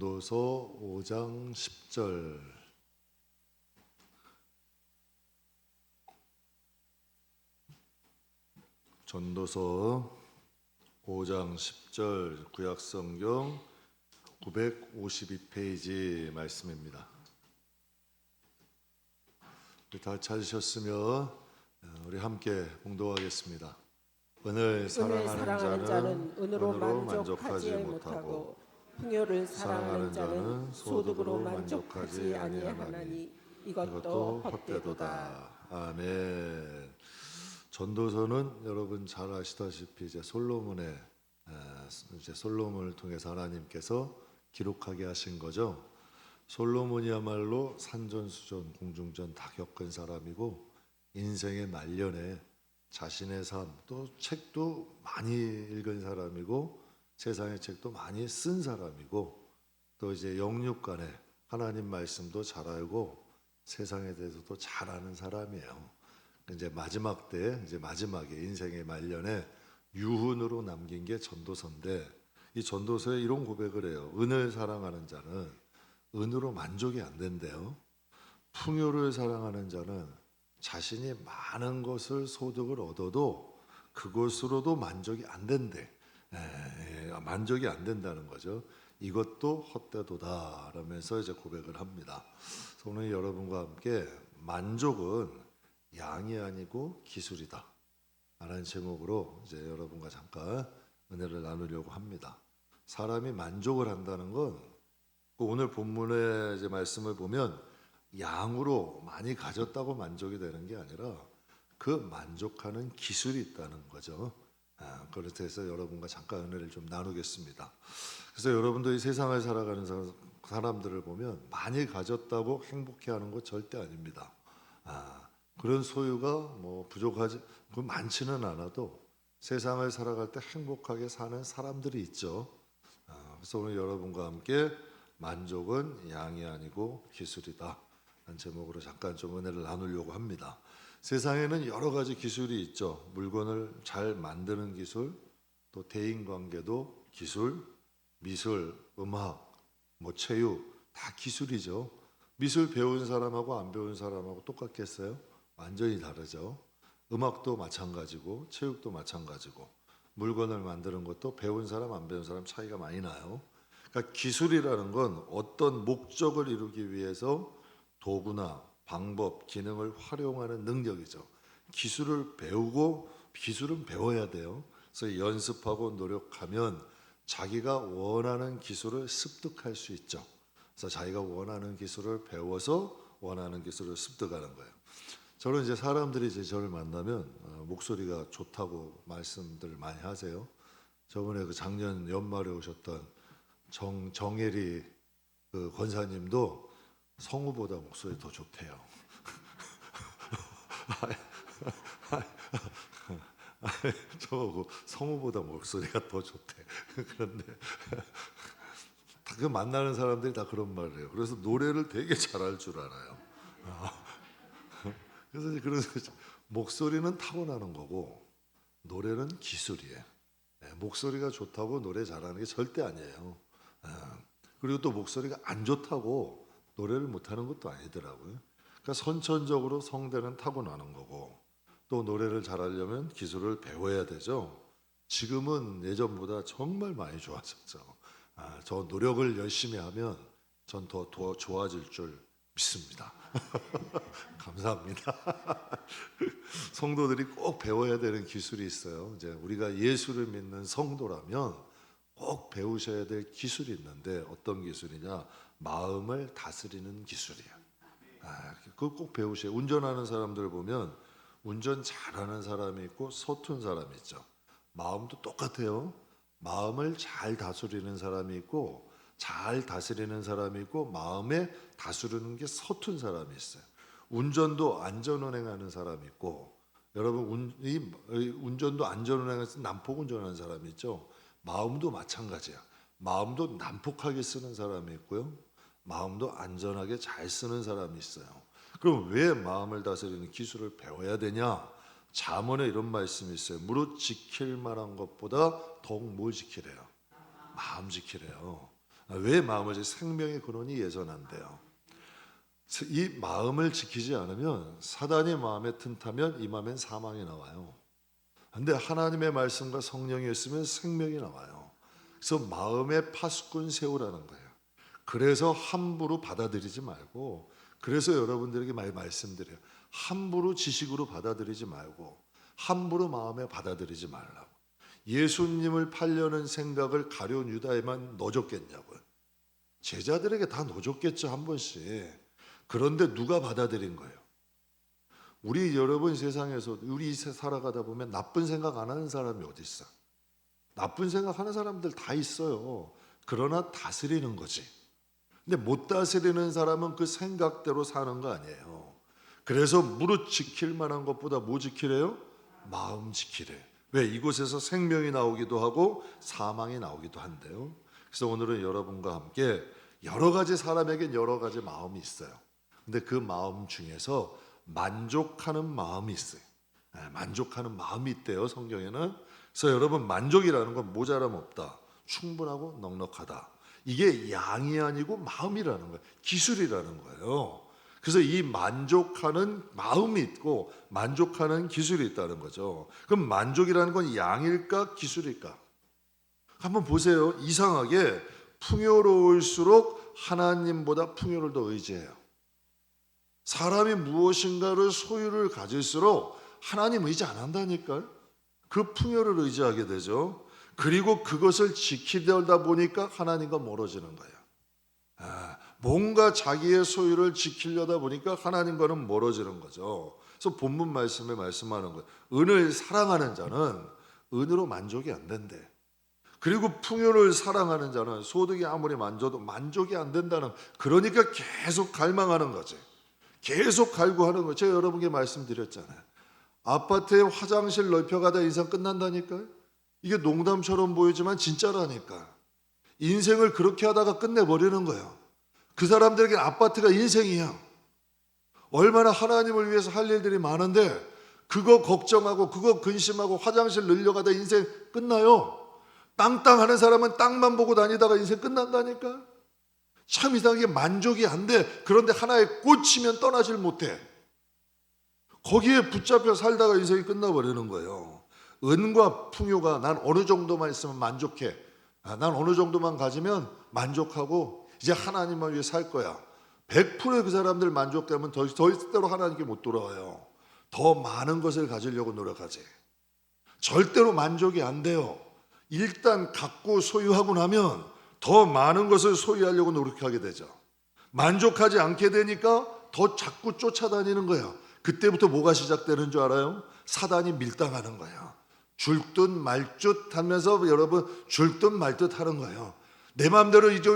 전도서 5장 10절. 전도서 5장 10절 구약성경 952페이지 말씀입니다. 다 찾으셨으면 우리 함께 봉독하겠습니다. 은을 사랑하는 자는 은으로 만족하지 못하고 풍요를 사랑하는 자는 소득으로 만족하지 아니하나니 이것도 헛되도다. 아멘. 전도서는 여러분 잘 아시다시피 이제 솔로몬을 통해서 하나님께서 기록하게 하신 거죠. 솔로몬이야말로 산전수전, 공중전 다 겪은 사람이고 인생의 말년에 자신의 삶, 또 책도 많이 읽은 사람이고 세상의 책도 많이 쓴 사람이고 또 이제 영육간에 하나님 말씀도 잘 알고 세상에 대해서도 잘 아는 사람이에요. 이제 마지막 때, 이제 마지막에 인생의 말년에 유훈으로 남긴 게 전도서인데 이 전도서에 이런 고백을 해요. 은을 사랑하는 자는 은으로 만족이 안 된대요. 풍요를 사랑하는 자는 자신이 많은 것을 소득을 얻어도 그것으로도 만족이 안 된대. 만족이 안 된다는 거죠. 이것도 헛되도다 라면서 이제 고백을 합니다. 오늘 여러분과 함께 만족은 양이 아니고 기술이다 라는 제목으로 이제 여러분과 잠깐 은혜를 나누려고 합니다. 사람이 만족을 한다는 건 오늘 본문의 이제 말씀을 보면 양으로 많이 가졌다고 만족이 되는 게 아니라 그 만족하는 기술이 있다는 거죠. 그렇게 해서 여러분과 잠깐 은혜를 좀 나누겠습니다. 그래서 여러분도 이 세상을 살아가는 사람들을 보면 많이 가졌다고 행복해하는 거 절대 아닙니다. 그런 소유가 뭐 부족하지 그 많지는 않아도 세상을 살아갈 때 행복하게 사는 사람들이 있죠. 그래서 오늘 여러분과 함께 만족은 양이 아니고 기술이다 라는 제목으로 잠깐 좀 은혜를 나누려고 합니다. 세상에는 여러 가지 기술이 있죠. 물건을 잘 만드는 기술, 또 대인관계도 기술, 미술, 음악, 뭐 체육 다 기술이죠. 미술 배운 사람하고 안 배운 사람하고 똑같겠어요? 완전히 다르죠. 음악도 마찬가지고 체육도 마찬가지고 물건을 만드는 것도 배운 사람 안 배운 사람 차이가 많이 나요. 그러니까 기술이라는 건 어떤 목적을 이루기 위해서 도구나 방법, 기능을 활용하는 능력이죠. 기술을 배우고 기술은 배워야 돼요. 그래서 연습하고 노력하면 자기가 원하는 기술을 습득할 수 있죠. 그래서 자기가 원하는 기술을 배워서 원하는 기술을 습득하는 거예요. 저는 이제 사람들이 이제 저를 만나면 목소리가 좋다고 말씀들 많이 하세요. 저번에 그 작년 연말에 오셨던 정혜리 그 권사님도 성우보다 목소리 더 좋대요. 저보고 성우보다 목소리가 더 좋대. 그런데 그 만나는 사람들이 다 그런 말을 해요. 그래서 노래를 되게 잘할 줄 알아요. 그래서 목소리는 타고나는 거고 노래는 기술이에요. 목소리가 좋다고 노래 잘하는 게 절대 아니에요. 그리고 또 목소리가 안 좋다고 노래를 못하는 것도 아니더라고요. 그러니까 선천적으로 성대는 타고나는 거고 또 노래를 잘하려면 기술을 배워야 되죠. 지금은 예전보다 정말 많이 좋아졌죠. 저 노력을 열심히 하면 전 더 좋아질 줄 믿습니다. 감사합니다. 성도들이 꼭 배워야 되는 기술이 있어요. 이제 우리가 예수를 믿는 성도라면 꼭 배우셔야 될 기술이 있는데 어떤 기술이냐? 마음을 다스리는 기술이에요. 그걸 꼭 배우셔야. 운전하는 사람들 보면 운전 잘하는 사람이 있고 서툰 사람이 있죠. 마음도 똑같아요. 마음을 잘 다스리는 사람이 있고 잘 다스리는 사람이 있고 마음에 다스리는 게 서툰 사람이 있어요. 운전도 안전운행하는 사람이 있고 여러분 운전도 안전운행해서 난폭 운전하는 사람이 있죠. 마음도 마찬가지야. 마음도 난폭하게 쓰는 사람이 있고요. 마음도 안전하게 잘 쓰는 사람이 있어요. 그럼 왜 마음을 다스리는 기술을 배워야 되냐? 잠언에 이런 말씀이 있어요. 무릇 지킬 만한 것보다 더욱 뭘 지키래요? 마음 지키래요. 왜 마음을 생명의 근원이 예전한데요. 이 마음을 지키지 않으면 사단이 마음에 틈타면 이 마음엔 사망이 나와요. 근데 하나님의 말씀과 성령이 있으면 생명이 나와요. 그래서 마음에 파수꾼 세우라는 거예요. 그래서 함부로 받아들이지 말고, 그래서 여러분들에게 많이 말씀드려요. 함부로 지식으로 받아들이지 말고 함부로 마음에 받아들이지 말라고. 예수님을 팔려는 생각을 가룟 유다에만 넣어줬겠냐고요. 제자들에게 다 넣어줬겠죠, 한 번씩. 그런데 누가 받아들인 거예요? 우리 여러분 세상에서 우리 살아가다 보면 나쁜 생각 안 하는 사람이 어디 있어? 나쁜 생각 하는 사람들 다 있어요. 그러나 다스리는 거지. 근데 못 다스리는 사람은 그 생각대로 사는 거 아니에요. 그래서 무릇 지킬 만한 것보다 뭐 지키래요? 마음 지키래. 왜? 이곳에서 생명이 나오기도 하고 사망이 나오기도 한대요. 그래서 오늘은 여러분과 함께 여러 가지 사람에겐 여러 가지 마음이 있어요. 근데 그 마음 중에서 만족하는 마음이 있어요. 만족하는 마음이 있대요, 성경에는. 그래서 여러분, 만족이라는 건 모자람 없다, 충분하고 넉넉하다. 이게 양이 아니고 마음이라는 거예요. 기술이라는 거예요. 그래서 이 만족하는 마음이 있고 만족하는 기술이 있다는 거죠. 그럼 만족이라는 건 양일까 기술일까? 한번 보세요. 이상하게 풍요로울수록 하나님보다 풍요를 더 의지해요. 사람이 무엇인가를 소유를 가질수록 하나님 의지 안 한다니까요. 그 풍요를 의지하게 되죠. 그리고 그것을 지키려다 보니까 하나님과 멀어지는 거예요. 뭔가 자기의 소유를 지키려다 보니까 하나님과는 멀어지는 거죠. 그래서 본문 말씀에 말씀하는 거예요. 은을 사랑하는 자는 은으로 만족이 안 된대. 그리고 풍요를 사랑하는 자는 소득이 아무리 많아도 만족이 안 된다는, 그러니까 계속 갈망하는 거지. 계속 갈구하는 거죠. 제가 여러분께 말씀드렸잖아요. 아파트에 화장실 넓혀가다 인생 끝난다니까요. 이게 농담처럼 보이지만 진짜라니까. 인생을 그렇게 하다가 끝내버리는 거예요. 그 사람들에게 아파트가 인생이야. 얼마나 하나님을 위해서 할 일들이 많은데 그거 걱정하고 그거 근심하고 화장실 늘려가다 인생 끝나요. 땅땅하는 사람은 땅만 보고 다니다가 인생 끝난다니까. 참 이상하게 만족이 안 돼. 그런데 하나에 꽂히면 떠나질 못해. 거기에 붙잡혀 살다가 인생이 끝나버리는 거예요. 은과 풍요가 난 어느 정도만 있으면 만족해. 난 어느 정도만 가지면 만족하고 이제 하나님만 위해 살 거야. 100%의 그 사람들 만족되면 더 이대로 하나님께 못 돌아와요. 더 많은 것을 가지려고 노력하지. 절대로 만족이 안 돼요. 일단 갖고 소유하고 나면 더 많은 것을 소유하려고 노력하게 되죠. 만족하지 않게 되니까 더 자꾸 쫓아다니는 거예요. 그때부터 뭐가 시작되는 줄 알아요? 사단이 밀당하는 거예요. 줄듯 말듯 하면서 여러분 줄듯 말듯 하는 거예요. 내 마음대로 이제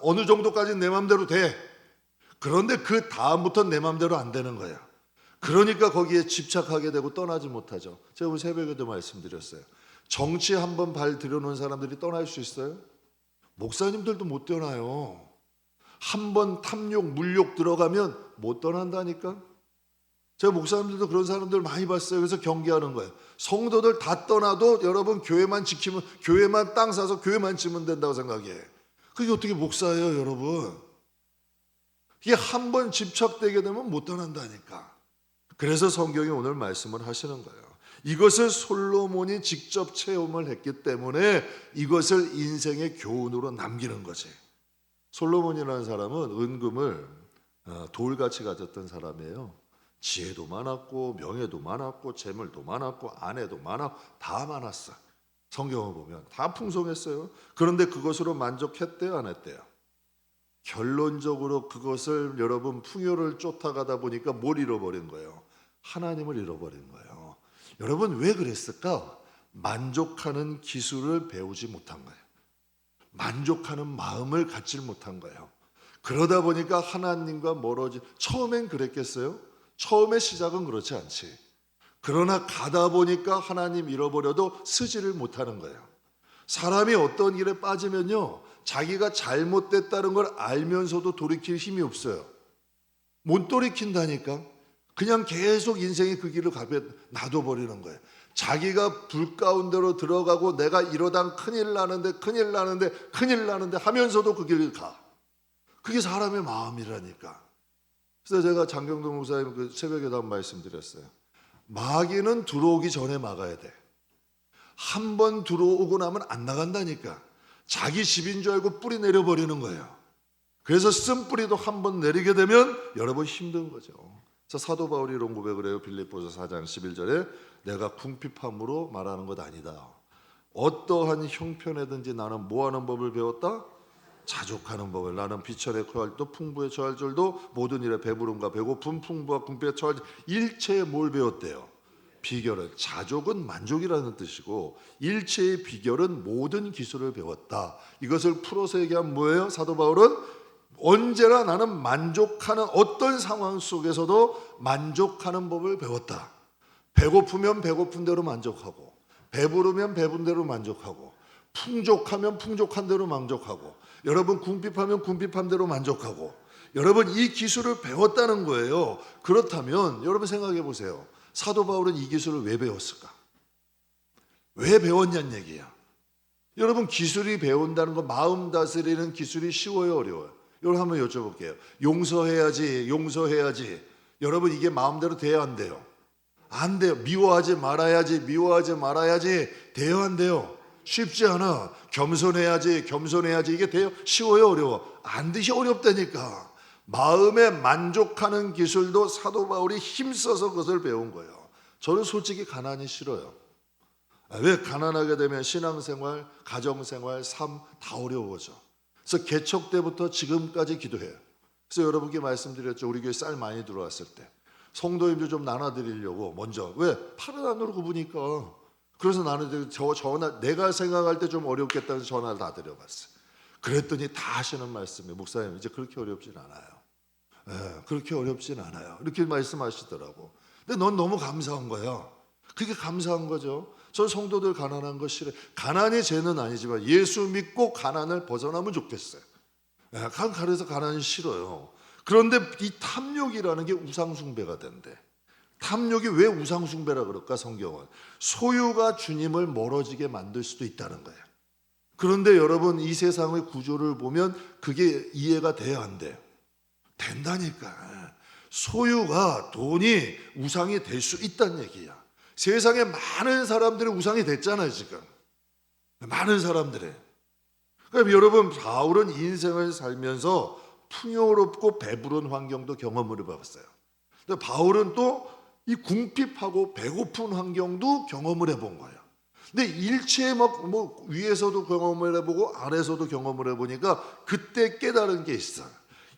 어느 정도까지 내 마음대로 돼. 그런데 그 다음부터 내 마음대로 안 되는 거야. 그러니까 거기에 집착하게 되고 떠나지 못하죠. 제가 오늘 새벽에도 말씀드렸어요. 정치 한번 발 들여놓은 사람들이 떠날 수 있어요? 목사님들도 못 떠나요. 한번 탐욕, 물욕 들어가면 못 떠난다니까. 제가 목사님들도 그런 사람들 많이 봤어요. 그래서 경계하는 거예요. 성도들 다 떠나도 여러분 교회만 지키면, 교회만 땅 사서 교회만 지면 된다고 생각해. 그게 어떻게 목사예요, 여러분? 이게 한번 집착되게 되면 못 떠난다니까. 그래서 성경이 오늘 말씀을 하시는 거예요. 이것을 솔로몬이 직접 체험을 했기 때문에 이것을 인생의 교훈으로 남기는 거지. 솔로몬이라는 사람은 은금을 돌같이 가졌던 사람이에요. 지혜도 많았고 명예도 많았고 재물도 많았고 아내도 많았고 다 많았어. 성경을 보면 다 풍성했어요. 그런데 그것으로 만족했대요, 안 했대요? 결론적으로 그것을 여러분 풍요를 쫓아가다 보니까 뭘 잃어버린 거예요? 하나님을 잃어버린 거예요. 여러분 왜 그랬을까? 만족하는 기술을 배우지 못한 거예요. 만족하는 마음을 갖지 못한 거예요. 그러다 보니까 하나님과 멀어지. 처음엔 그랬겠어요? 처음의 시작은 그렇지 않지. 그러나 가다 보니까 하나님 잃어버려도 쓰지를 못하는 거예요. 사람이 어떤 일에 빠지면요, 자기가 잘못됐다는 걸 알면서도 돌이킬 힘이 없어요. 못 돌이킨다니까. 그냥 계속 인생이 그 길을 놔둬버리는 거예요. 자기가 불 가운데로 들어가고 내가 이러다 큰일 나는데 큰일 나는데 큰일 나는데 하면서도 그 길을 가. 그게 사람의 마음이라니까. 그래서 제가 장경동 목사님 그 새벽에도 한 말씀드렸어요. 마귀는 들어오기 전에 막아야 돼. 한 번 들어오고 나면 안 나간다니까. 자기 집인 줄 알고 뿌리 내려버리는 거예요. 그래서 쓴 뿌리도 한 번 내리게 되면 여러분 힘든 거죠. 그래서 사도 바울이 이런 고백을 해요. 빌립보서 4장 11절에 내가 궁핍함으로 말하는 것 아니다. 어떠한 형편에든지 나는 뭐하는 법을 배웠다? 자족하는 법을. 나는 비천에 처할 때도 풍부에 처할 줄도 모든 일에 배부름과 배고픔 풍부와 궁핍에 처할 일체에 뭘 배웠대요? 비결은 자족은 만족이라는 뜻이고 일체의 비결은 모든 기술을 배웠다. 이것을 풀어서 얘기하면 뭐예요? 사도 바울은 언제나 나는 만족하는 어떤 상황 속에서도 만족하는 법을 배웠다. 배고프면 배고픈 대로 만족하고 배부르면 배부른 대로 만족하고 풍족하면 풍족한 대로 만족하고 여러분 궁핍하면 궁핍한 대로 만족하고 여러분 이 기술을 배웠다는 거예요. 그렇다면 여러분 생각해 보세요. 사도 바울은 이 기술을 왜 배웠을까? 왜 배웠냐는 얘기야. 여러분 기술이 배운다는 거 마음 다스리는 기술이 쉬워요 어려워요? 여러분 한번 여쭤볼게요. 용서해야지 용서해야지. 여러분 이게 마음대로 돼야 안 돼요? 안 돼요. 미워하지 말아야지 미워하지 말아야지 돼요 안 돼요? 쉽지 않아. 겸손해야지 겸손해야지 이게 돼요? 쉬워요 어려워? 안 되시 어렵다니까. 마음에 만족하는 기술도 사도 바울이 힘써서 그것을 배운 거예요. 저는 솔직히 가난이 싫어요. 왜? 가난하게 되면 신앙생활, 가정생활, 삶 다 어려워져. 그래서 개척 때부터 지금까지 기도해요. 그래서 여러분께 말씀드렸죠. 우리 교회 쌀 많이 들어왔을 때 성도님들 좀 나눠드리려고 먼저. 왜? 팔을 안 누르고 보니까. 그래서 나는 전화 내가 생각할 때 좀 어렵겠다는 전화를 다 드려봤어요. 그랬더니 다 하시는 말씀이에요. 목사님 이제 그렇게 어렵진 않아요. 그렇게 어렵진 않아요. 이렇게 말씀하시더라고. 근데 넌 너무 감사한 거야. 그게 감사한 거죠. 저 성도들 가난한 거 싫어요. 가난이 죄는 아니지만 예수 믿고 가난을 벗어나면 좋겠어요. 그래서 가난이 싫어요. 그런데 이 탐욕이라는 게 우상숭배가 된대. 탐욕이 왜 우상숭배라 그럴까? 성경은 소유가 주님을 멀어지게 만들 수도 있다는 거예요. 그런데 여러분 이 세상의 구조를 보면 그게 이해가 돼야 안 돼요. 된다니까. 소유가 돈이 우상이 될 수 있다는 얘기야. 세상에 많은 사람들이 우상이 됐잖아요 지금. 많은 사람들이. 그럼 여러분 바울은 인생을 살면서 풍요롭고 배부른 환경도 경험을 해봤어요. 근데 바울은 또 이 궁핍하고 배고픈 환경도 경험을 해본 거예요. 근데 일체에 막 뭐 위에서도 경험을 해보고 아래서도 경험을 해보니까 그때 깨달은 게 있어요.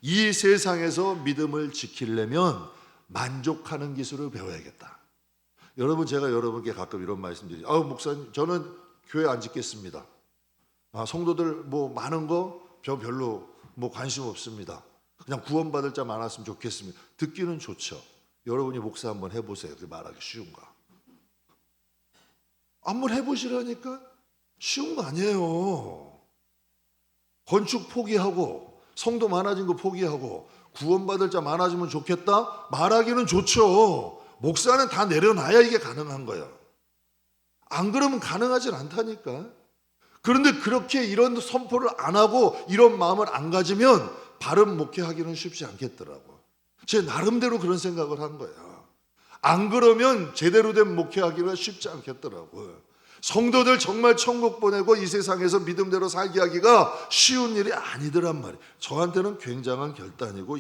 이 세상에서 믿음을 지키려면 만족하는 기술을 배워야겠다. 여러분 제가 여러분께 가끔 이런 말씀드리죠. 목사님 저는 교회 안 짓겠습니다. 성도들 뭐 많은 거 별로 뭐 관심 없습니다. 그냥 구원받을 자 많았으면 좋겠습니다. 듣기는 좋죠. 여러분이 목사 한번 해보세요. 그게 말하기 쉬운가? 한번 해보시라니까. 쉬운 거 아니에요. 건축 포기하고 성도 많아진 거 포기하고 구원받을 자 많아지면 좋겠다? 말하기는 좋죠. 목사는 다 내려놔야 이게 가능한 거예요. 안 그러면 가능하진 않다니까. 그런데 그렇게 이런 선포를 안 하고 이런 마음을 안 가지면 바른 목회하기는 쉽지 않겠더라고. 제 나름대로 그런 생각을 한 거예요. 안 그러면 제대로 된 목회하기가 쉽지 않겠더라고요. 성도들 정말 천국 보내고 이 세상에서 믿음대로 살게 하기가 쉬운 일이 아니더란 말이에요. 저한테는 굉장한 결단이고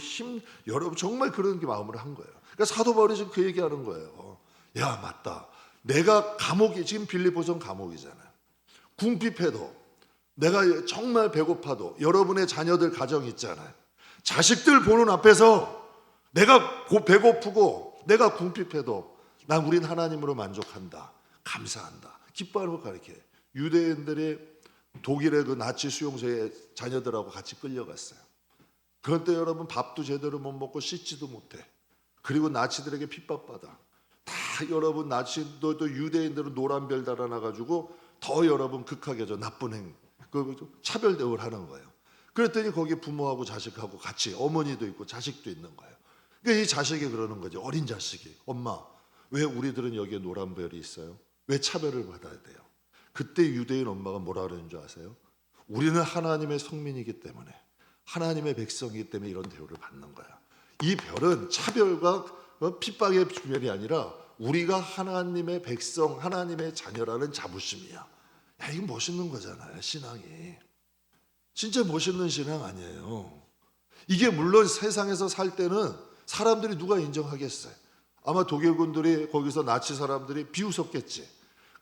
여러분 정말 그런 마음을 한 거예요. 그러니까 사도 바울이 지금 그 얘기하는 거예요. 야 맞다. 내가 감옥이 지금 빌립보선 감옥이잖아요. 궁핍해도 내가 정말 배고파도 여러분의 자녀들 가정 있잖아요. 자식들 보는 앞에서 내가 배고프고 내가 궁핍해도 난 우린 하나님으로 만족한다. 감사한다. 기뻐하는 걸 가르쳐요. 유대인들이 독일의 그 나치 수용소에 자녀들하고 같이 끌려갔어요. 그런데 여러분 밥도 제대로 못 먹고 씻지도 못해. 그리고 나치들에게 핍박받아. 다 여러분 나치도 유대인들은 노란 별 달아놔가지고 더 여러분 극하게 저 나쁜 차별 대우를 하는 거예요. 그랬더니 거기 부모하고 자식하고 같이 어머니도 있고 자식도 있는 거예요. 그러니까 이 자식이 그러는 거죠. 어린 자식이. 엄마 왜 우리들은 여기에 노란 별이 있어요? 왜 차별을 받아야 돼요? 그때 유대인 엄마가 뭐라 그러는 줄 아세요? 우리는 하나님의 성민이기 때문에, 하나님의 백성이기 때문에 이런 대우를 받는 거야. 이 별은 차별과 핍박의 별이 아니라 우리가 하나님의 백성, 하나님의 자녀라는 자부심이야. 야, 이거 멋있는 거잖아요, 신앙이. 진짜 멋있는 신앙 아니에요. 이게 물론 세상에서 살 때는 사람들이 누가 인정하겠어요? 아마 독일군들이, 거기서 나치 사람들이 비웃었겠지.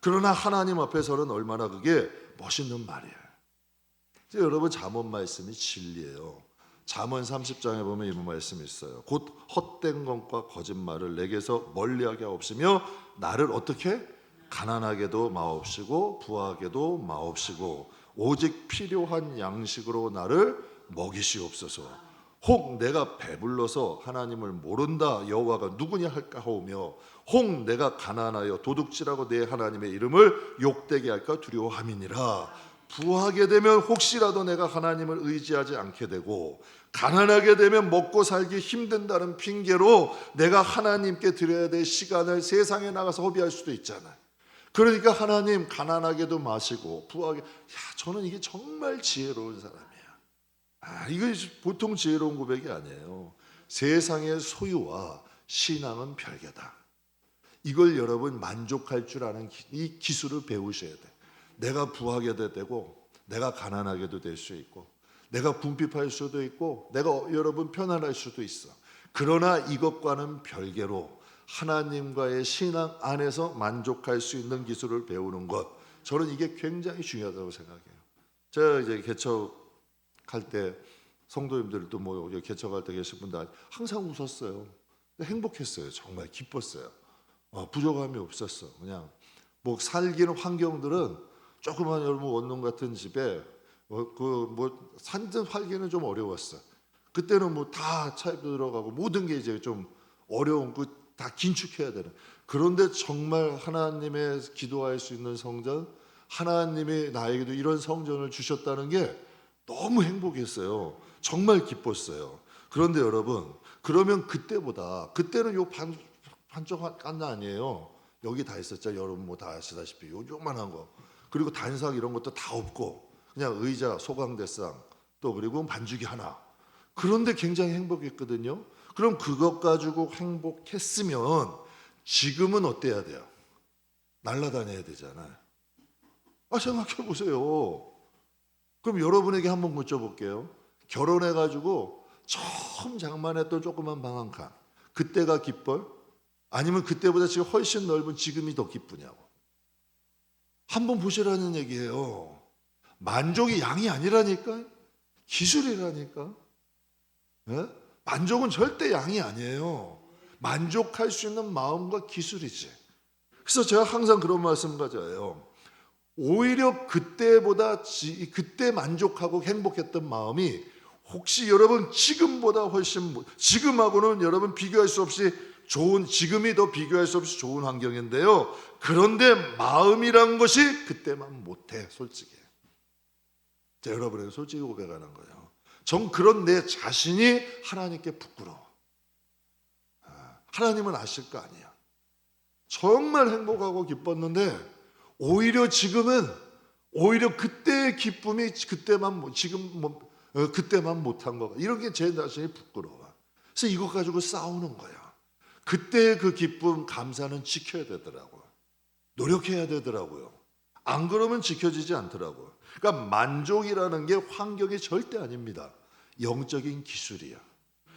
그러나 하나님 앞에서는 얼마나 그게 멋있는 말이에요. 여러분, 잠언 말씀이 진리예요. 잠언 30장에 보면 이런 말씀이 있어요. 곧 헛된 것과 거짓말을 내게서 멀리하게 하옵시며 나를 어떻게? 가난하게도 마옵시고 부하게도 마옵시고 오직 필요한 양식으로 나를 먹이시옵소서. 혹 내가 배불러서 하나님을 모른다 여호와가 누구냐 할까 하오며 혹 내가 가난하여 도둑질하고 내 하나님의 이름을 욕되게 할까 두려워함이니라. 부하게 되면 혹시라도 내가 하나님을 의지하지 않게 되고 가난하게 되면 먹고 살기 힘든다는 핑계로 내가 하나님께 드려야 될 시간을 세상에 나가서 허비할 수도 있잖아요. 그러니까 하나님 가난하게도 마시고 부하게, 저는 이게 정말 지혜로운 사람이에요. 이거 보통 지혜로운 고백이 아니에요. 세상의 소유와 신앙은 별개다. 이걸 여러분 만족할 줄 아는 이 기술을 배우셔야 돼. 내가 부하게도 되고 내가 가난하게도 될 수 있고 내가 궁핍할 수도 있고 내가 여러분 편안할 수도 있어. 그러나 이것과는 별개로 하나님과의 신앙 안에서 만족할 수 있는 기술을 배우는 것, 저는 이게 굉장히 중요하다고 생각해요. 제가 이제 개척할 때 성도님들도 뭐 개척할 때 계신 분들 항상 웃었어요. 행복했어요. 정말 기뻤어요. 부족함이 없었어. 그냥 뭐 살기는 환경들은 조그만 여러분 원룸 같은 집에 산전 살기는 좀 어려웠어. 그때는 뭐 다 차에 들어가고 모든 게 이제 좀 어려운 다 긴축해야 되는. 그런데 정말 하나님의 기도할 수 있는 성전, 하나님이 나에게도 이런 성전을 주셨다는 게 너무 행복했어요. 정말 기뻤어요. 그런데 여러분, 그러면 그때는 요 반쪽 깐나 아니에요. 여기 다 있었죠. 여러분 뭐 다 아시다시피 요만한 거. 그리고 단상 이런 것도 다 없고 그냥 의자, 소강대상 또 그리고 반죽이 하나. 그런데 굉장히 행복했거든요. 그럼 그것 가지고 행복했으면 지금은 어때야 돼요? 날아다녀야 되잖아요. 생각해 보세요. 그럼 여러분에게 한번 여쭤볼게요. 결혼해가지고 처음 장만했던 조그만 방 한 칸, 그때가 기뻐요? 아니면 그때보다 지금 훨씬 넓은 지금이 더 기쁘냐고. 한번 보시라는 얘기예요. 만족이 양이 아니라니까, 기술이라니까. 네? 만족은 절대 양이 아니에요. 만족할 수 있는 마음과 기술이지. 그래서 제가 항상 그런 말씀 가져요. 오히려 그때보다 그때 만족하고 행복했던 마음이 혹시 여러분 지금보다 훨씬, 지금하고는 여러분 비교할 수 없이 좋은, 지금이 더 비교할 수 없이 좋은 환경인데요. 그런데 마음이란 것이 그때만 못해. 솔직히 제가 여러분에게 솔직히 고백하는 거예요. 전 그런 내 자신이 하나님께 부끄러워. 하나님은 아실 거 아니야. 정말 행복하고 기뻤는데 오히려 지금은 오히려 그때의 기쁨이 그때만 못한 거. 이런 게 제 자신이 부끄러워. 그래서 이것 가지고 싸우는 거야. 그때의 그 기쁨, 감사는 지켜야 되더라고요. 노력해야 되더라고요. 안 그러면 지켜지지 않더라고요. 그러니까 만족이라는 게 환경이 절대 아닙니다. 영적인 기술이야.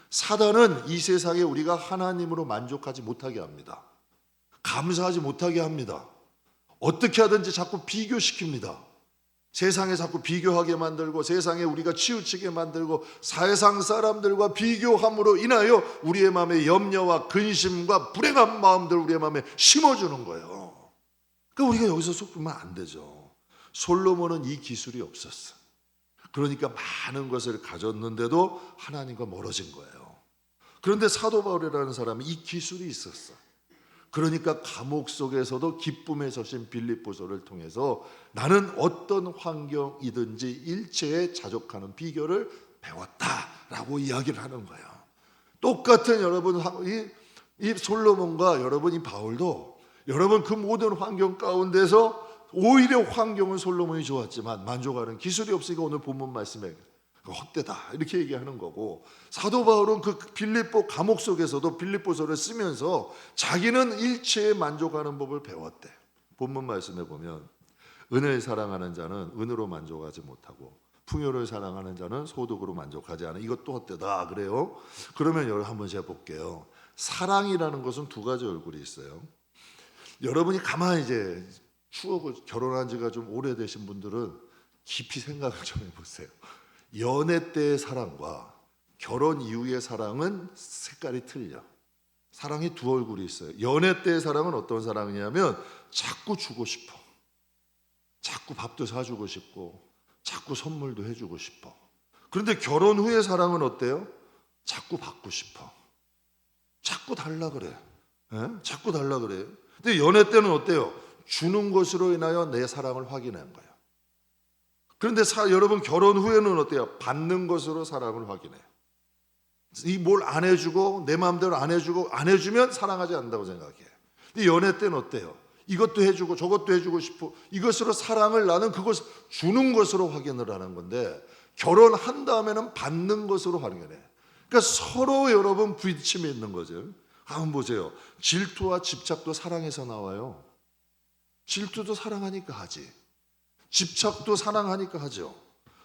사단은 이 세상에 우리가 하나님으로 만족하지 못하게 합니다. 감사하지 못하게 합니다. 어떻게 하든지 자꾸 비교시킵니다. 세상에 자꾸 비교하게 만들고 세상에 우리가 치우치게 만들고 세상 사람들과 비교함으로 인하여 우리의 마음에 염려와 근심과 불행한 마음들을 우리의 마음에 심어주는 거예요. 그러니까 우리가 여기서 속으면 안 되죠. 솔로몬은 이 기술이 없었어. 그러니까 많은 것을 가졌는데도 하나님과 멀어진 거예요. 그런데 사도 바울이라는 사람이 이 기술이 있었어. 그러니까 감옥 속에서도 기쁨의 서신 빌립보서를 통해서 나는 어떤 환경이든지 일체에 자족하는 비결을 배웠다라고 이야기를 하는 거예요. 똑같은 여러분 이 솔로몬과 여러분 이 바울도 여러분 그 모든 환경 가운데서 오히려 환경은 솔로몬이 좋았지만 만족하는 기술이 없으니까 오늘 본문 말씀에 헛되다 이렇게 얘기하는 거고, 사도 바울은 그 빌립보 감옥 속에서도 빌립보서를 쓰면서 자기는 일체에 만족하는 법을 배웠대. 본문 말씀에 보면 은을 사랑하는 자는 은으로 만족하지 못하고 풍요를 사랑하는 자는 소득으로 만족하지 않아. 이것도 헛되다 그래요. 그러면 여러분 한번 제가 볼게요. 사랑이라는 것은 두 가지 얼굴이 있어요. 여러분이 가만히 이제 추억을, 결혼한 지가 좀 오래되신 분들은 깊이 생각을 좀 해보세요. 연애 때의 사랑과 결혼 이후의 사랑은 색깔이 틀려. 사랑이 두 얼굴이 있어요. 연애 때의 사랑은 어떤 사랑이냐면 자꾸 주고 싶어, 자꾸 밥도 사주고 싶고, 자꾸 선물도 해주고 싶어. 그런데 결혼 후의 사랑은 어때요? 자꾸 받고 싶어, 자꾸 달라 그래. 자꾸 달라 그래. 근데 연애 때는 어때요? 주는 것으로 인하여 내 사랑을 확인한 거예요. 그런데 여러분 결혼 후에는 어때요? 받는 것으로 사랑을 확인해요. 이 뭘 안 해주고 내 마음대로 안 해주고 안 해주면 사랑하지 않는다고 생각해요. 근데 연애 때는 어때요? 이것도 해주고 저것도 해주고 싶어. 이것으로 사랑을 나는 그것 주는 것으로 확인을 하는 건데, 결혼한 다음에는 받는 것으로 확인해. 그러니까 서로 여러분 부딪힘이 있는 거죠. 한번 보세요. 질투와 집착도 사랑에서 나와요. 질투도 사랑하니까 하지, 집착도 사랑하니까 하죠.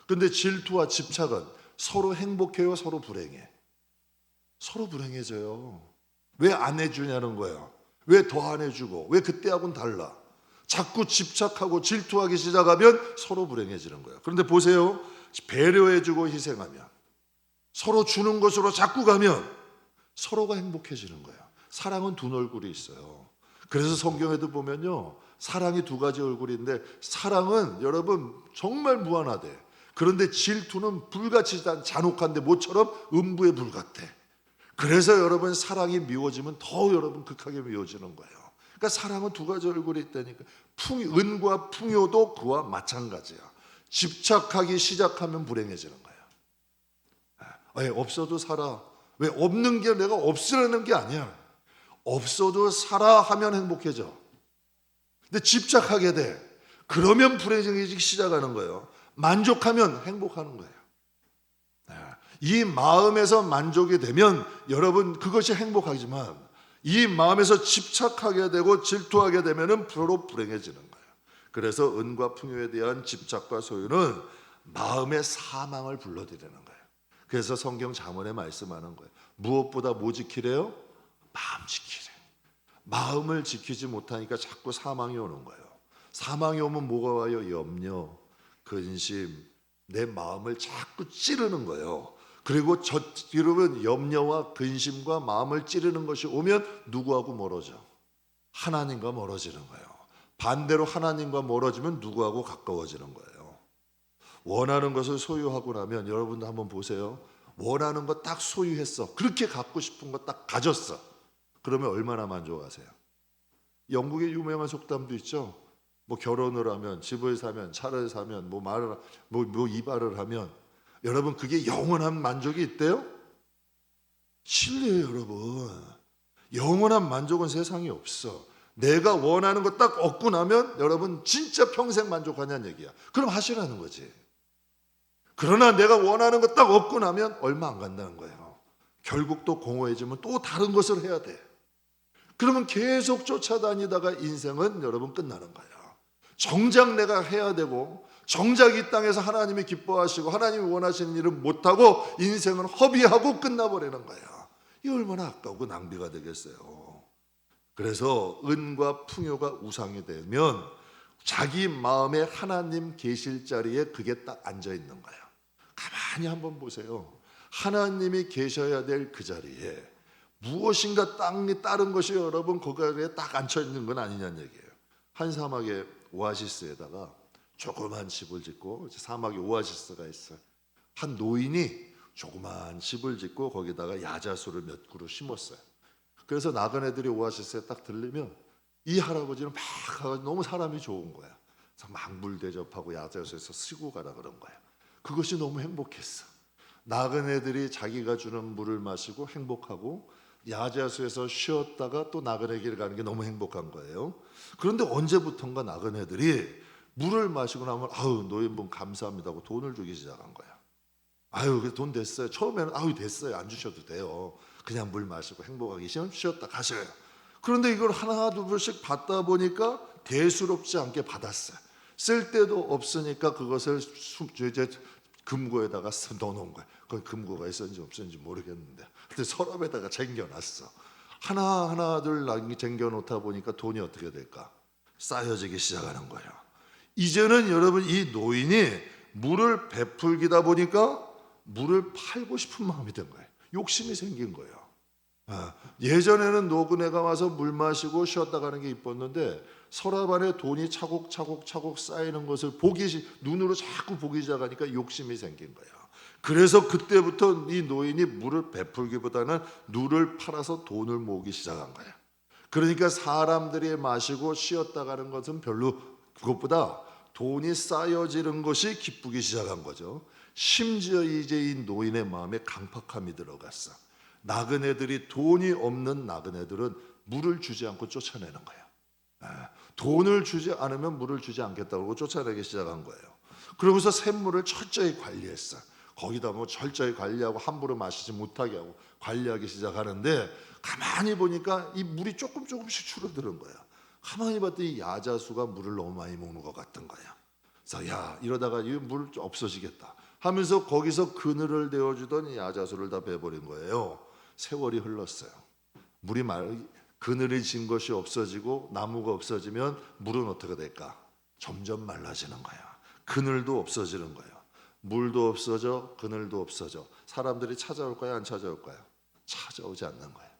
근데 질투와 집착은 서로 행복해요, 서로 불행해? 서로 불행해져요. 왜 안 해주냐는 거야. 왜 더 안 해주고, 왜 그때하고는 달라. 자꾸 집착하고 질투하기 시작하면 서로 불행해지는 거예요. 그런데 보세요. 배려해주고 희생하면, 서로 주는 것으로 자꾸 가면 서로가 행복해지는 거예요. 사랑은 두 얼굴이 있어요. 그래서 성경에도 보면요, 사랑이 두 가지 얼굴인데, 사랑은 여러분 정말 무한하대. 그런데 질투는 불같이 잔혹한데 모처럼 음부의 불 같아. 그래서 여러분 사랑이 미워지면 더 여러분 극하게 미워지는 거예요. 그러니까 사랑은 두 가지 얼굴이 있다니까. 은과 풍요도 그와 마찬가지야. 집착하기 시작하면 불행해지는 거예요. 왜 없어도 살아? 왜 없는 게 내가 없으라는 게 아니야. 없어도 살아 하면 행복해져. 근데 집착하게 돼. 그러면 불행해지기 시작하는 거예요. 만족하면 행복하는 거예요. 이 마음에서 만족이 되면 여러분 그것이 행복하지만, 이 마음에서 집착하게 되고 질투하게 되면 서로 불행해지는 거예요. 그래서 은과 풍요에 대한 집착과 소유는 마음의 사망을 불러들이는 거예요. 그래서 성경 잠언에 말씀하는 거예요. 무엇보다 뭐 지키래요? 마음 지키래. 마음을 지키지 못하니까 자꾸 사망이 오는 거예요. 사망이 오면 뭐가 와요? 염려, 근심, 내 마음을 자꾸 찌르는 거예요. 그리고 여러분 염려와 근심과 마음을 찌르는 것이 오면 누구하고 멀어져? 하나님과 멀어지는 거예요. 반대로 하나님과 멀어지면 누구하고 가까워지는 거예요. 원하는 것을 소유하고 나면 여러분도 한번 보세요. 원하는 거 딱 소유했어. 그렇게 갖고 싶은 거 딱 가졌어. 그러면 얼마나 만족하세요? 영국의 유명한 속담도 있죠. 뭐 결혼을 하면, 집을 사면, 차를 사면, 뭐 이발을 하면 여러분 그게 영원한 만족이 있대요? 실례예요 여러분. 영원한 만족은 세상에 없어. 내가 원하는 거 딱 얻고 나면 여러분 진짜 평생 만족하냐는 얘기야. 그럼 하시라는 거지. 그러나 내가 원하는 거 딱 얻고 나면 얼마 안 간다는 거예요. 결국 또 공허해지면 또 다른 것을 해야 돼. 그러면 계속 쫓아다니다가 인생은 여러분 끝나는 거예요. 정작 내가 해야 되고, 정작 이 땅에서 하나님이 기뻐하시고 하나님이 원하시는 일을 못하고 인생은 허비하고 끝나버리는 거예요. 이 얼마나 아까우고 낭비가 되겠어요. 그래서 은과 풍요가 우상이 되면 자기 마음에 하나님 계실 자리에 그게 딱 앉아 있는 거예요. 가만히 한번 보세요. 하나님이 계셔야 될 그 자리에 무엇인가 다른 것이 여러분 거기에 딱 앉혀 있는 건 아니냐는 얘기예요. 한 사막의 오아시스에다가 조그만 집을 짓고, 사막에 오아시스가 있어요. 한 노인이 조그만 집을 짓고 거기다가 야자수를 몇 그루 심었어요. 그래서 나그네들이 오아시스에 딱 들리면 이 할아버지는 막 가가지고 너무 사람이 좋은 거야. 그래서 막 물 대접하고 야자수에서 쉬고 가라 그런 거야. 그것이 너무 행복했어. 나그네들이 자기가 주는 물을 마시고 행복하고, 야자수에서 쉬었다가 또 나그네길 가는 게 너무 행복한 거예요. 그런데 언제부턴가 나그네들이 물을 마시고 나면 아유 노인분 감사합니다 하고 돈을 주기 시작한 거야. 아유 돈 됐어요. 처음에는 아유 됐어요 안 주셔도 돼요. 그냥 물 마시고 행복하게 쉬었다 가셔요. 그런데 이걸 하나 두 번씩 받다 보니까 대수롭지 않게 받았어요. 쓸 데도 없으니까 그것을 이제 금고에다가 넣어놓은 거예요. 그 금고가 있었는지 없었는지 모르겠는데, 근데 서랍에다가 쟁겨놨어. 하나둘 쟁겨놓다 보니까 돈이 어떻게 될까? 쌓여지기 시작하는 거예요. 이제는 여러분 이 노인이 물을 베풀기다 보니까 물을 팔고 싶은 마음이 든 거예요. 욕심이 생긴 거예요. 예전에는 노그네가 와서 물 마시고 쉬었다 가는 게 이뻤는데 서랍 안에 돈이 차곡차곡 쌓이는 것을 눈으로 자꾸 보기 시작하니까 욕심이 생긴 거예요. 그래서 그때부터 이 노인이 물을 베풀기보다는 누를 팔아서 돈을 모으기 시작한 거예요. 그러니까 사람들이 마시고 쉬었다 가는 것은 별로, 그것보다 돈이 쌓여지는 것이 기쁘기 시작한 거죠. 심지어 이제 이 노인의 마음에 강팍함이 들어갔어. 나그네들이, 돈이 없는 나그네들은 물을 주지 않고 쫓아내는 거예요. 돈을 주지 않으면 물을 주지 않겠다고 쫓아내기 시작한 거예요. 그러면서 샘물을 철저히 관리했어. 거기다 뭐 철저히 관리하고 함부로 마시지 못하게 하고 관리하기 시작하는데, 가만히 보니까 이 물이 조금씩 줄어드는 거예요. 가만히 봤더니 야자수가 물을 너무 많이 먹는 것 같은 거야. 그래서 야, 이러다가 이 물 없어지겠다 하면서 거기서 그늘을 데워주던 야자수를 다 베버린 거예요. 세월이 흘렀어요. 그늘이 진 것이 없어지고 나무가 없어지면 물은 어떻게 될까? 점점 말라지는 거야. 그늘도 없어지는 거예요. 물도 없어져, 그늘도 없어져. 사람들이 찾아올 거야, 안 찾아올 거야? 찾아오지 않는 거예요.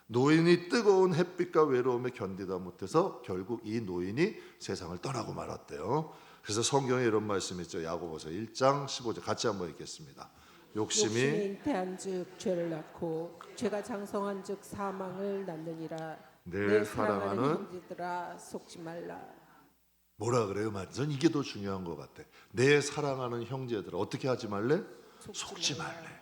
노인이 뜨거운 햇빛과 외로움에 견디다 못해서 결국 이 노인이 세상을 떠나고 말았대요. 그래서 성경에 이런 말씀이 있죠. 야고보서 1장 15절 같이 한번 읽겠습니다. 욕심이 잉태한즉 죄를 낳고 죄가 장성한즉 사망을 낳느니라. 내 사랑하는 형제들아 속지 말라. 뭐라 그래요? 전 이게 더 중요한 것 같아. 내 사랑하는 형제들아 어떻게 하지 말래? 속지 말래.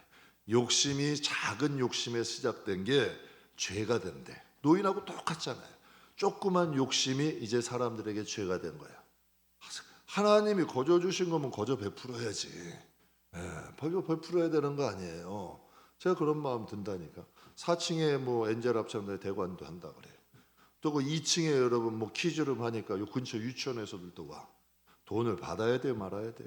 욕심이, 작은 욕심에 시작된 게 죄가 된대. 노인하고 똑같잖아요. 조그만 욕심이 이제 사람들에게 죄가 된 거야. 하나님이 거저 주신 거면 거저 베풀어야지. 베풀어야 되는 거 아니에요. 제가 그런 마음 든다니까. 4층에 뭐 엔젤 합창단에 대관도 한다 그래. 또 그 2층에 여러분 뭐 키즈룸 하니까 요 근처 유치원에서들도 와. 돈을 받아야 돼 말아야 돼.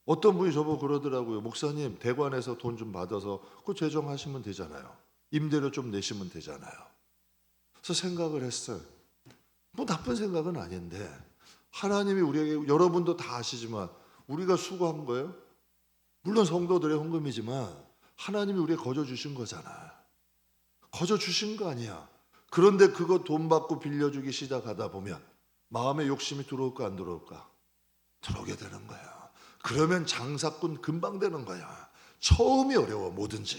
어떤 분이 저보고 그러더라고요. 목사님 대관에서 돈 좀 받아서 그 재정하시면 되잖아요. 임대료 좀 내시면 되잖아요. 그래서 생각을 했어요. 뭐 나쁜 생각은 아닌데 하나님이 우리에게, 여러분도 다 아시지만 우리가 수고한 거예요. 물론 성도들의 헌금이지만 하나님이 우리에게 거저 주신 거잖아. 거저 주신 거 아니야. 그런데 그거 돈 받고 빌려주기 시작하다 보면 마음에 욕심이 들어올까 안 들어올까? 들어오게 되는 거야. 그러면 장사꾼 금방 되는 거야. 처음이 어려워. 뭐든지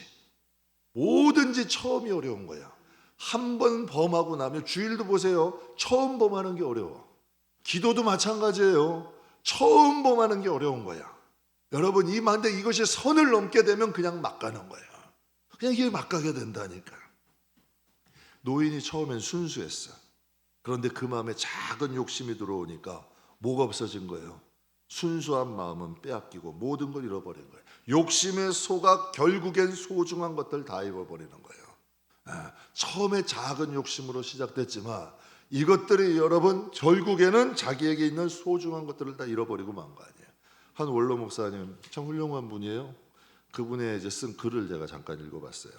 처음이 어려운 거야. 한 번 범하고 나면, 주일도 보세요. 처음 범하는 게 어려워. 기도도 마찬가지예요. 처음 범하는 게 어려운 거야. 여러분 근데 이것이 선을 넘게 되면 그냥 막 가는 거야. 그냥 이게 막 가게 된다니까. 노인이 처음엔 순수했어. 그런데 그 마음에 작은 욕심이 들어오니까 뭐가 없어진 거예요? 순수한 마음은 빼앗기고 모든 걸 잃어버린 거예요. 욕심에 속아 결국엔 소중한 것들 다 잃어버리는 거예요. 처음에 작은 욕심으로 시작됐지만 이것들이 여러분 결국에는 자기에게 있는 소중한 것들을 다 잃어버리고 만 거 아니에요. 한 원로 목사님 참 훌륭한 분이에요. 그분의 이제 쓴 글을 제가 잠깐 읽어봤어요.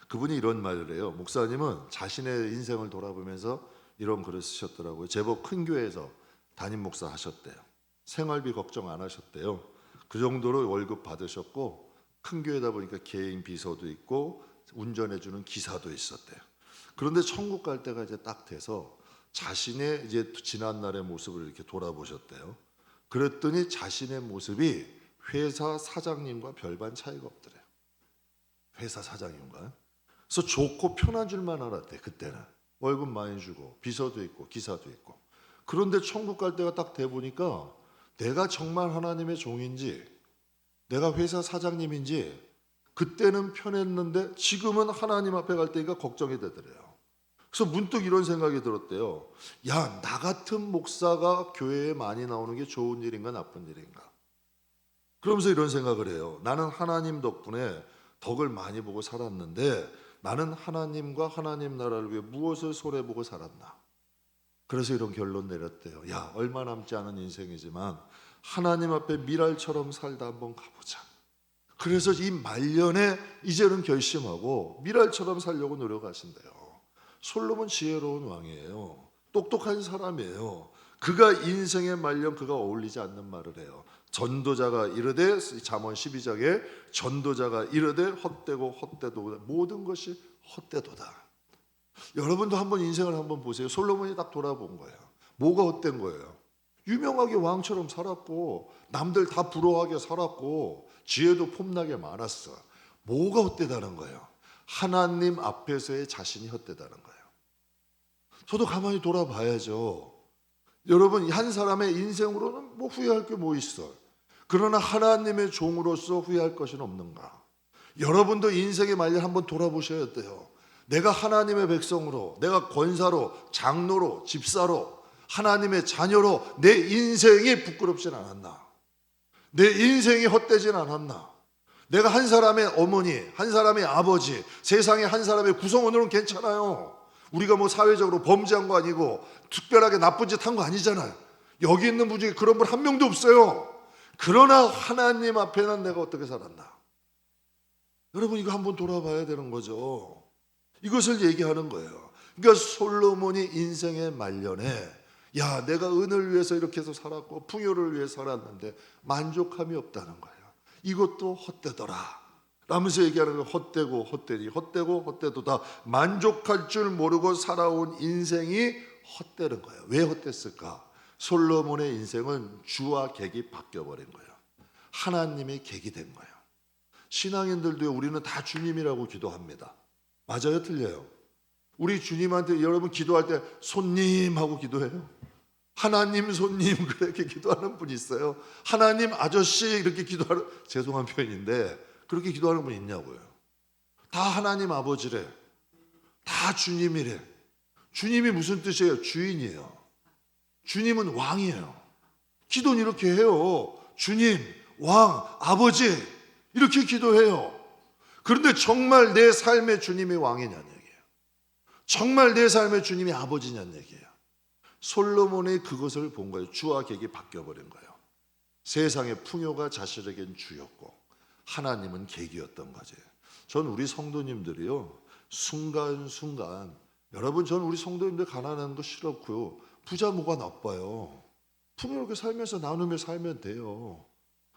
그분이 이런 말을 해요. 목사님은 자신의 인생을 돌아보면서 이런 글을 쓰셨더라고요. 제법 큰 교회에서 담임 목사 하셨대요. 생활비 걱정 안 하셨대요. 그 정도로 월급 받으셨고 큰 교회다 보니까 개인 비서도 있고 운전해주는 기사도 있었대요. 그런데 천국 갈 때가 이제 딱 돼서 자신의 이제 지난날의 모습을 이렇게 돌아보셨대요. 그랬더니 자신의 모습이 회사 사장님과 별반 차이가 없더래요. 회사 사장님과. 그래서 좋고 편한 줄만 알았대. 그때는 월급 많이 주고 비서도 있고 기사도 있고. 그런데 천국 갈 때가 딱 돼 보니까 내가 정말 하나님의 종인지, 내가 회사 사장님인지 그때는 편했는데 지금은 하나님 앞에 갈 때니까 걱정이 되더래요. 그래서 문득 이런 생각이 들었대요. 야, 나 같은 목사가 교회에 많이 나오는 게 좋은 일인가 나쁜 일인가? 그러면서 이런 생각을 해요. 나는 하나님 덕분에 덕을 많이 보고 살았는데 나는 하나님과 하나님 나라를 위해 무엇을 손해보고 살았나? 그래서 이런 결론 내렸대요. 야, 얼마 남지 않은 인생이지만 하나님 앞에 미랄처럼 살다 한번 가보자. 그래서 이 말년에 이제는 결심하고 미랄처럼 살려고 노력하신대요. 솔로몬 지혜로운 왕이에요. 똑똑한 사람이에요. 그가 인생의 말년 그가 어울리지 않는 말을 해요. 전도자가 이르되, 잠언 12장에 전도자가 이르되 헛되고 헛되도 모든 것이 헛되도다. 여러분도 한번 인생을 한번 보세요. 솔로몬이 딱 돌아본 거예요. 뭐가 헛된 거예요? 유명하게 왕처럼 살았고 남들 다 부러워하게 살았고 지혜도 폼나게 많았어. 뭐가 헛되다는 거예요? 하나님 앞에서의 자신이 헛되다는 거예요. 저도 가만히 돌아봐야죠. 여러분, 한 사람의 인생으로는 뭐 후회할 게 뭐 있어? 그러나 하나님의 종으로서 후회할 것은 없는가? 여러분도 인생의 말년 한번 돌아보셔야 돼요. 내가 하나님의 백성으로, 내가 권사로, 장로로, 집사로, 하나님의 자녀로 내 인생이 부끄럽진 않았나? 내 인생이 헛되진 않았나? 내가 한 사람의 어머니, 한 사람의 아버지, 세상의 한 사람의 구성원으로는 괜찮아요. 우리가 뭐 사회적으로 범죄한 거 아니고 특별하게 나쁜 짓 한 거 아니잖아요. 여기 있는 분 중에 그런 분 한 명도 없어요. 그러나 하나님 앞에는 내가 어떻게 살았나? 여러분, 이거 한번 돌아봐야 되는 거죠. 이것을 얘기하는 거예요. 그러니까 솔로몬이 인생의 말년에 야, 내가 은을 위해서 이렇게 해서 살았고 풍요를 위해 살았는데 만족함이 없다는 거예요. 이것도 헛되더라 라면서 얘기하는 거예요. 헛되고 헛되니 헛되고 헛되도다. 만족할 줄 모르고 살아온 인생이 헛되는 거예요. 왜 헛됐을까? 솔로몬의 인생은 주와 객이 바뀌어버린 거예요. 하나님의 객이 된 거예요. 신앙인들도요, 우리는 다 주님이라고 기도합니다. 맞아요? 틀려요? 우리 주님한테 여러분 기도할 때 손님 하고 기도해요? 하나님 손님 그렇게 기도하는 분 있어요? 하나님 아저씨 이렇게 기도하는, 죄송한 표현인데 그렇게 기도하는 분 있냐고요. 다 하나님 아버지래, 다 주님이래. 주님이 무슨 뜻이에요? 주인이에요. 주님은 왕이에요. 기도는 이렇게 해요. 주님, 왕, 아버지 이렇게 기도해요. 그런데 정말 내 삶의 주님이 왕이냐는 얘기예요. 정말 내 삶의 주님이 아버지냐는 얘기예요. 솔로몬이 그것을 본 거예요. 주와 객이 바뀌어버린 거예요. 세상의 풍요가 자신에겐 주였고 하나님은 객이었던 거죠. 전 우리 성도님들이요, 순간순간, 여러분, 전 우리 성도님들 가난한 거 싫었고요, 부자 뭐가 나빠요. 풍요롭게 살면서 나누며 살면 돼요.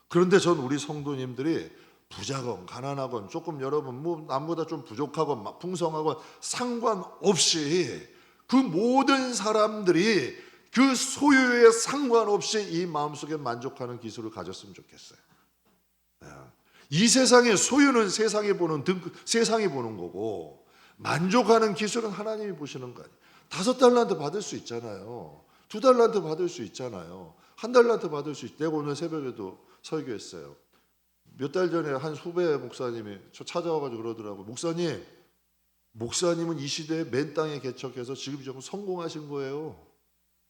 그런데 전 우리 성도님들이 부자건 가난하건 조금 여러분 뭐 남보다 좀 부족하건 풍성하건 상관없이 그 모든 사람들이 그 소유에 상관없이 이 마음속에 만족하는 기술을 가졌으면 좋겠어요. 이 세상의 소유는 세상이 보는 세상이 보는 거고 만족하는 기술은 하나님이 보시는 거 아니에요. 5달란트 받을 수 있잖아요. 2달란트 받을 수 있잖아요. 1달란트 받을 수 있대요. 오늘 새벽에도 설교했어요. 몇 달 전에 한 후배 목사님이 저 찾아와가지고 그러더라고요. 목사님은 이 시대에 맨 땅에 개척해서 지금 조금 성공하신 거예요.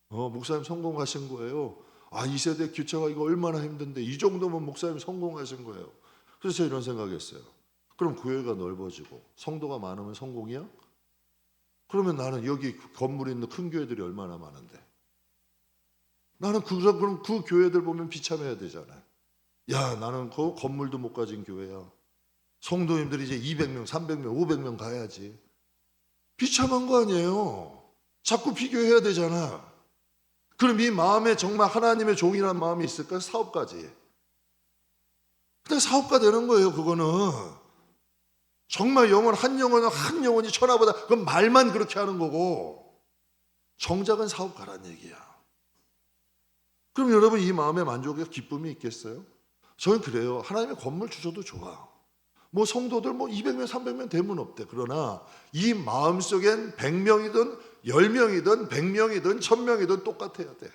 목사님 성공하신 거예요. 아, 이 세대 교체가 이거 얼마나 힘든데 이 정도면 목사님 성공하신 거예요. 그래서 제가 이런 생각했어요. 그럼 교회가 넓어지고 성도가 많으면 성공이야? 그러면 나는 여기 건물 있는 큰 교회들이 얼마나 많은데 나는 그럼 그 교회들 보면 비참해야 되잖아요. 야, 나는 그 건물도 못 가진 교회야. 성도님들이 이제 200명, 300명, 500명 가야지. 비참한 거 아니에요. 자꾸 비교해야 되잖아. 그럼 이 마음에 정말 하나님의 종이라는 마음이 있을까? 사업가지. 근데 사업가 되는 거예요. 그거는 정말 한 영혼이 천하보다, 그건 말만 그렇게 하는 거고 정작은 사업가란 얘기야. 그럼 여러분 이 마음의 만족에 기쁨이 있겠어요? 저는 그래요. 하나님의 건물 주셔도 좋아. 뭐 성도들 200명, 300명 되면 없대. 그러나 이 마음속엔 100명이든 10명이든 100명이든 1000명이든 똑같아야 돼.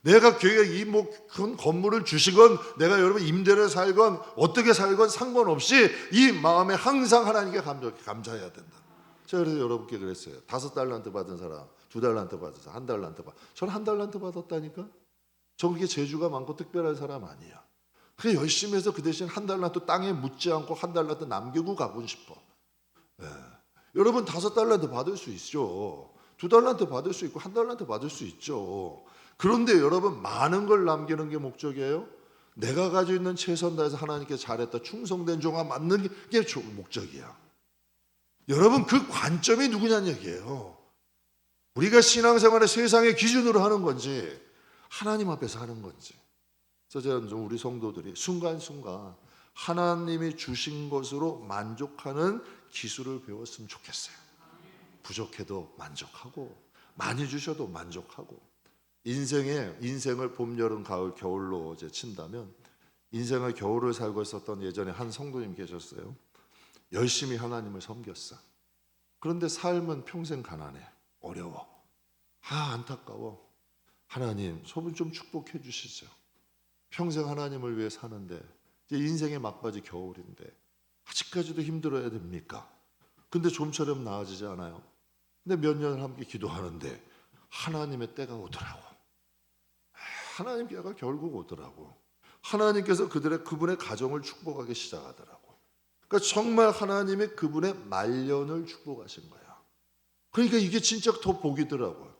내가 교회에 이 큰 건물을 주시건 내가 여러분 임대를 살건 어떻게 살건 상관없이 이 마음에 항상 하나님께 감사해야 된다. 제가 그래서 여러분께 그랬어요. 5달란트 받은 사람, 2달란트 받은 사람, 1달란트 받. 저는 1달란트 받았다니까. 저 그렇게 재주가 많고 특별한 사람 아니야. 그래 열심히 해서 그 대신 1달란트 땅에 묻지 않고 1달란트 남기고 가고 싶어. 예. 여러분 5달란트 받을 수 있죠. 2달란트 받을 수 있고 1달란트 받을 수 있죠. 그런데 여러분 많은 걸 남기는 게 목적이에요? 내가 가지고 있는 최선 다해서 하나님께 잘했다 충성된 종아 맞는 게 목적이야. 여러분 그 관점이 누구냐는 얘기예요. 우리가 신앙생활을 세상의 기준으로 하는 건지 하나님 앞에서 하는 건지. 그래서 제가 우리 성도들이 순간순간 하나님이 주신 것으로 만족하는 기술을 배웠으면 좋겠어요. 부족해도 만족하고 많이 주셔도 만족하고. 인생을 봄, 여름, 가을, 겨울로 이제 친다면 인생을 겨울을 살고 있었던 예전에 한 성도님 계셨어요. 열심히 하나님을 섬겼어. 그런데 삶은 평생 가난해. 어려워. 안타까워. 하나님, 저분 좀 축복해 주시죠. 평생 하나님을 위해 사는데 이제 인생의 막바지 겨울인데 아직까지도 힘들어야 됩니까? 근데 좀처럼 나아지지 않아요. 근데 몇 년을 함께 기도하는데 하나님의 때가 오더라고. 하나님께가 결국 오더라고. 하나님께서 그분의 가정을 축복하기 시작하더라고. 그러니까 정말 하나님이 그분의 말년을 축복하신 거야. 그러니까 이게 진짜 더 복이더라고요.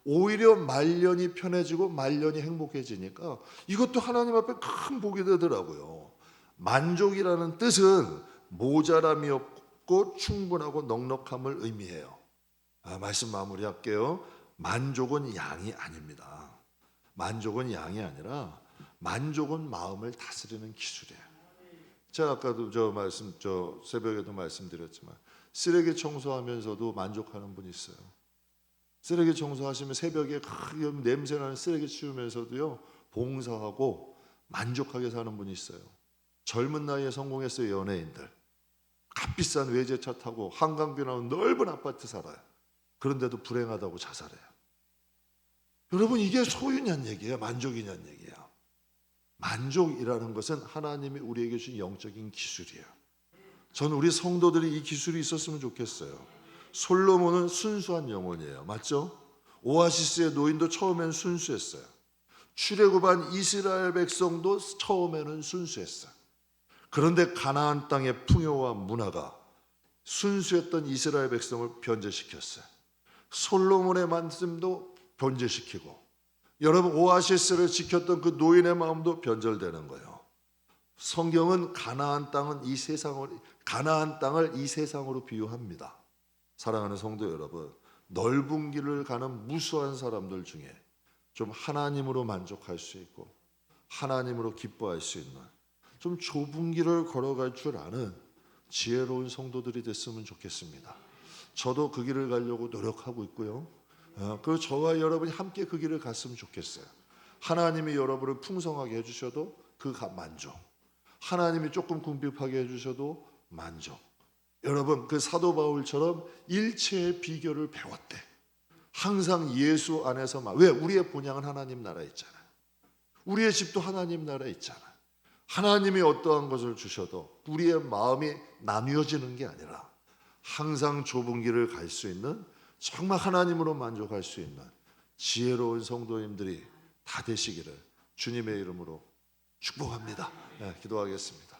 오히려 말년이 편해지고 말년이 행복해지니까 이것도 하나님 앞에 큰 복이 되더라고요. 만족이라는 뜻은 모자람이 없고 충분하고 넉넉함을 의미해요. 말씀 마무리할게요. 만족은 양이 아닙니다. 만족은 양이 아니라 만족은 마음을 다스리는 기술이에요. 제가 아까도 새벽에도 말씀드렸지만 쓰레기 청소하면서도 만족하는 분이 있어요. 쓰레기 청소하시면 새벽에 냄새나는 쓰레기 치우면서도요 봉사하고 만족하게 사는 분이 있어요. 젊은 나이에 성공했어요. 연예인들 값비싼 외제차 타고 한강뷰 나온 넓은 아파트 살아요. 그런데도 불행하다고 자살해요. 여러분 이게 소유냐는 얘기예요? 만족이냐는 얘기예요? 만족이라는 것은 하나님이 우리에게 주신 영적인 기술이에요. 저는 우리 성도들이 이 기술이 있었으면 좋겠어요. 솔로몬은 순수한 영혼이에요. 맞죠? 오아시스의 노인도 처음엔 순수했어요. 출애굽한 이스라엘 백성도 처음에는 순수했어요. 그런데 가나안 땅의 풍요와 문화가 순수했던 이스라엘 백성을 변제시켰어요. 솔로몬의 말씀도 변제시키고 여러분 오아시스를 지켰던 그 노인의 마음도 변절되는 거예요. 성경은 가나안 땅을 이 세상으로 비유합니다. 사랑하는 성도 여러분, 넓은 길을 가는 무수한 사람들 중에 좀 하나님으로 만족할 수 있고 하나님으로 기뻐할 수 있는 좀 좁은 길을 걸어갈 줄 아는 지혜로운 성도들이 됐으면 좋겠습니다. 저도 그 길을 가려고 노력하고 있고요. 그리고 저와 여러분이 함께 그 길을 갔으면 좋겠어요. 하나님이 여러분을 풍성하게 해주셔도 그 만족. 하나님이 조금 궁핍하게 해주셔도 만족. 여러분 그 사도 바울처럼 일체의 비결을 배웠대. 항상 예수 안에서만. 왜? 우리의 본향은 하나님 나라에 있잖아요. 우리의 집도 하나님 나라에 있잖아요. 하나님이 어떠한 것을 주셔도 우리의 마음이 나뉘어지는 게 아니라 항상 좁은 길을 갈 수 있는 정말 하나님으로 만족할 수 있는 지혜로운 성도님들이 다 되시기를 주님의 이름으로 축복합니다. 기도하겠습니다.